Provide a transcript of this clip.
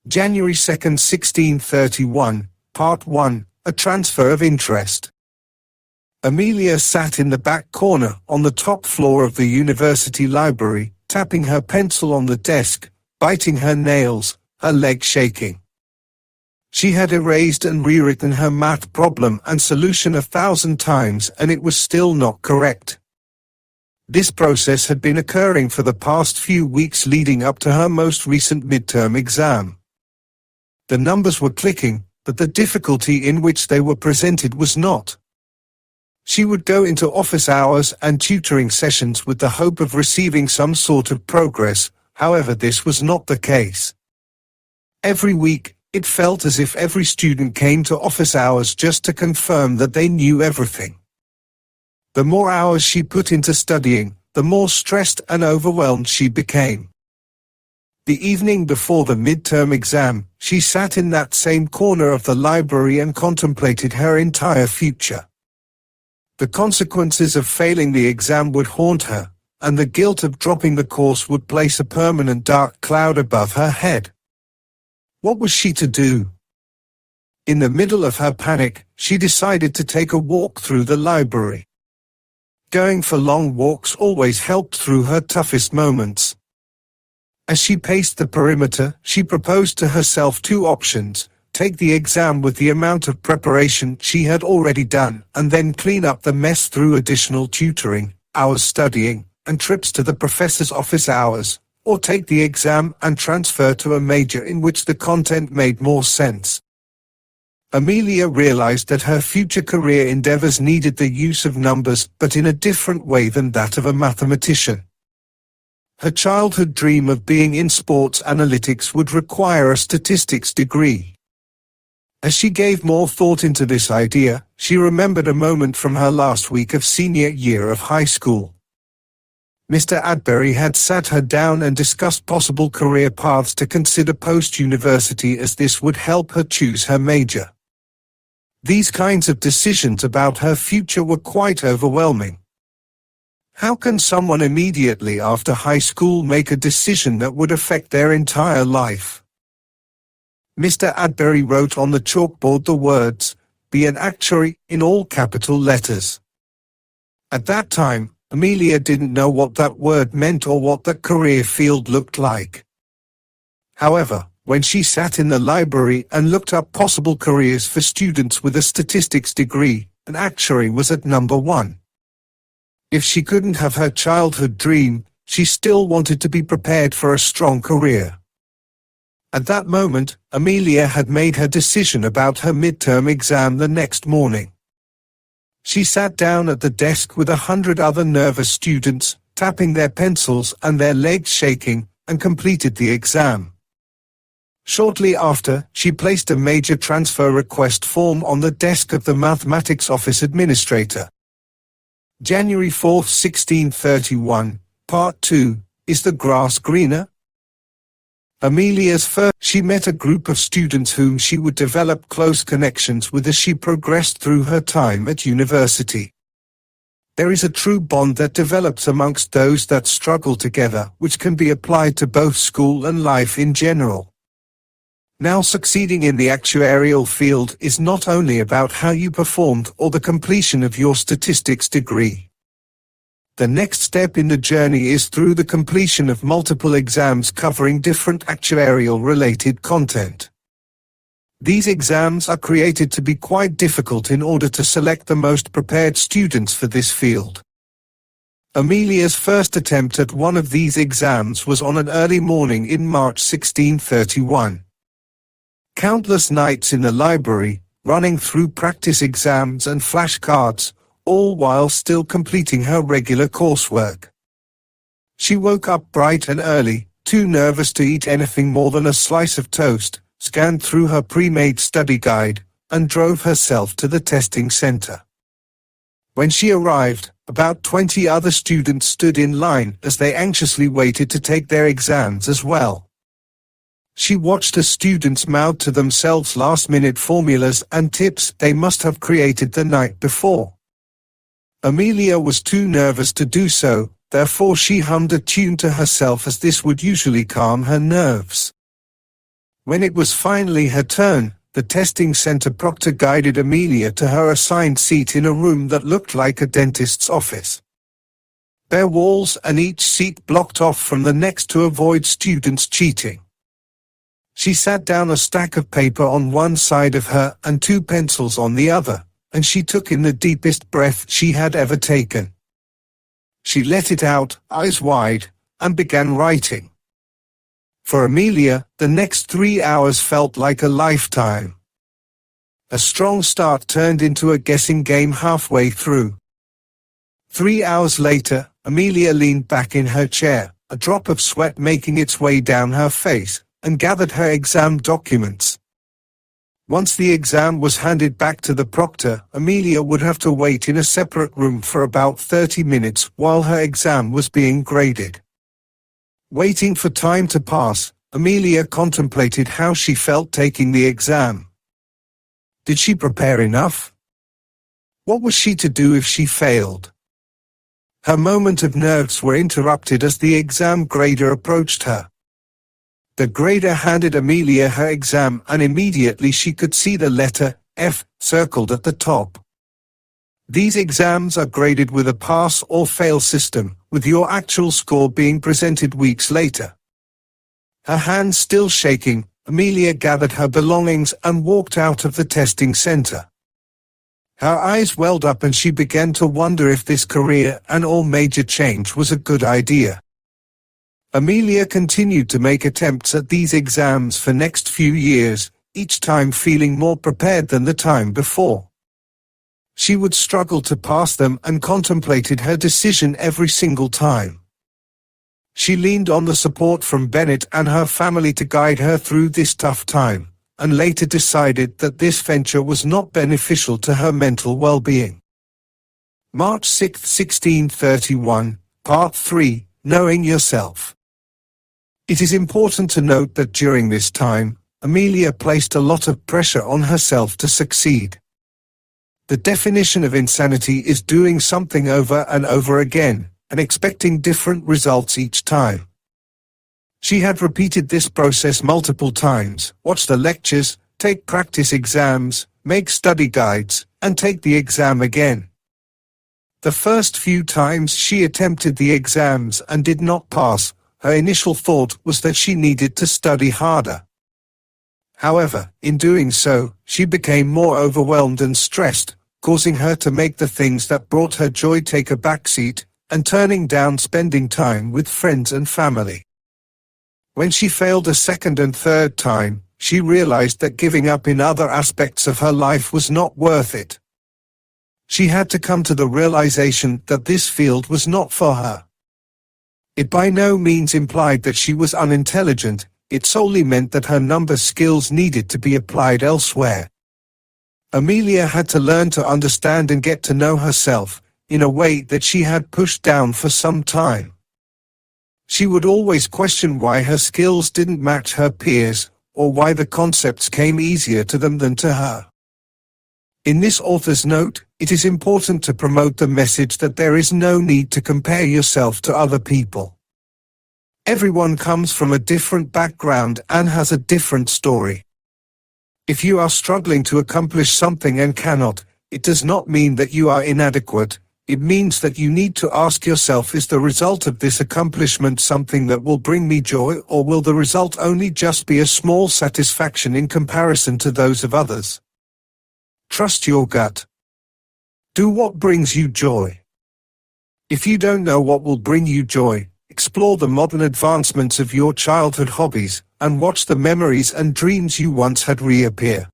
January 2, 1631, Part 1, A Transfer of Interest. Amelia sat in the back corner on the top floor of the university library, tapping her pencil on the desk, biting her nails, her leg shaking. She had erased and rewritten her math problem and solution 1,000 times, and it was still not correct. This process had been occurring for the past few weeks leading up to her most recent midterm exam. The numbers were clicking, but the difficulty in which they were presented was not. She would go into office hours and tutoring sessions with the hope of receiving some sort of progress, however this was not the case. Every week, it felt as if every student came to office hours just to confirm that they knew everything. The more hours she put into studying, the more stressed and overwhelmed she became. The evening before the midterm exam, she sat in that same corner of the library and contemplated her entire future. The consequences of failing the exam would haunt her, and the guilt of dropping the course would place a permanent dark cloud above her head. What was she to do? In the middle of her panic, she decided to take a walk through the library. Going for long walks always helped through her toughest moments. As she paced the perimeter, she proposed to herself two options: take the exam with the amount of preparation she had already done, and then clean up the mess through additional tutoring, hours studying, and trips to the professor's office hours, or take the exam and transfer to a major in which the content made more sense. Amelia realized that her future career endeavors needed the use of numbers, but in a different way than that of a mathematician. Her childhood dream of being in sports analytics would require a statistics degree. As she gave more thought into this idea, she remembered a moment from her last week of senior year of high school. Mr. Adberry had sat her down and discussed possible career paths to consider post-university, as this would help her choose her major. These kinds of decisions about her future were quite overwhelming. How can someone immediately after high school make a decision that would affect their entire life? Mr. Adberry wrote on the chalkboard the words, "Be an actuary," in all capital letters. At that time, Amelia didn't know what that word meant or what that career field looked like. However, when she sat in the library and looked up possible careers for students with a statistics degree, an actuary was at number one. If she couldn't have her childhood dream, she still wanted to be prepared for a strong career. At that moment, Amelia had made her decision about her midterm exam the next morning. She sat down at the desk with 100 other nervous students, tapping their pencils and their legs shaking, and completed the exam. Shortly after, she placed a major transfer request form on the desk of the mathematics office administrator. January 4, 1631, Part 2, Is the Grass Greener? Amelia's first, she met a group of students whom she would develop close connections with as she progressed through her time at university. There is a true bond that develops amongst those that struggle together, which can be applied to both school and life in general. Now, succeeding in the actuarial field is not only about how you performed or the completion of your statistics degree. The next step in the journey is through the completion of multiple exams covering different actuarial-related content. These exams are created to be quite difficult in order to select the most prepared students for this field. Amelia's first attempt at one of these exams was on an early morning in March 1631. Countless nights in the library, running through practice exams and flashcards, all while still completing her regular coursework. She woke up bright and early, too nervous to eat anything more than a slice of toast, scanned through her pre-made study guide, and drove herself to the testing center. When she arrived, about 20 other students stood in line as they anxiously waited to take their exams as well. She watched as students mouthed to themselves last-minute formulas and tips they must have created the night before. Amelia was too nervous to do so, therefore she hummed a tune to herself, as this would usually calm her nerves. When it was finally her turn, the testing center proctor guided Amelia to her assigned seat in a room that looked like a dentist's office. Bare walls and each seat blocked off from the next to avoid students cheating. She sat down, a stack of paper on one side of her and 2 pencils on the other, and she took in the deepest breath she had ever taken. She let it out, eyes wide, and began writing. For Amelia, the next 3 hours felt like a lifetime. A strong start turned into a guessing game halfway through. 3 hours later, Amelia leaned back in her chair, a drop of sweat making its way down her face, and gathered her exam documents. Once the exam was handed back to the proctor, Amelia would have to wait in a separate room for about 30 minutes while her exam was being graded. Waiting for time to pass, Amelia contemplated how she felt taking the exam. Did she prepare enough? What was she to do if she failed? Her moment of nerves were interrupted as the exam grader approached her. The grader handed Amelia her exam, and immediately she could see the letter F circled at the top. These exams are graded with a pass or fail system, with your actual score being presented weeks later. Her hands still shaking, Amelia gathered her belongings and walked out of the testing center. Her eyes welled up and she began to wonder if this career and all major change was a good idea. Amelia continued to make attempts at these exams for next few years, each time feeling more prepared than the time before. She would struggle to pass them and contemplated her decision every single time. She leaned on the support from Bennett and her family to guide her through this tough time, and later decided that this venture was not beneficial to her mental well-being. March 6, 1631, Part 3, Knowing Yourself. It is important to note that during this time, Amelia placed a lot of pressure on herself to succeed. The definition of insanity is doing something over and over again, and expecting different results each time. She had repeated this process multiple times, watched the lectures, take practice exams, make study guides, and take the exam again. The first few times she attempted the exams and did not pass, her initial thought was that she needed to study harder. However, in doing so, she became more overwhelmed and stressed, causing her to make the things that brought her joy take a backseat, and turning down spending time with friends and family. When she failed a second and third time, she realized that giving up in other aspects of her life was not worth it. She had to come to the realization that this field was not for her. It by no means implied that she was unintelligent, it solely meant that her number skills needed to be applied elsewhere. Amelia had to learn to understand and get to know herself, in a way that she had pushed down for some time. She would always question why her skills didn't match her peers, or why the concepts came easier to them than to her. In this author's note, it is important to promote the message that there is no need to compare yourself to other people. Everyone comes from a different background and has a different story. If you are struggling to accomplish something and cannot, it does not mean that you are inadequate. It means that you need to ask yourself, is the result of this accomplishment something that will bring me joy, or will the result only just be a small satisfaction in comparison to those of others? Trust your gut. Do what brings you joy. If you don't know what will bring you joy, explore the modern advancements of your childhood hobbies, and watch the memories and dreams you once had reappear.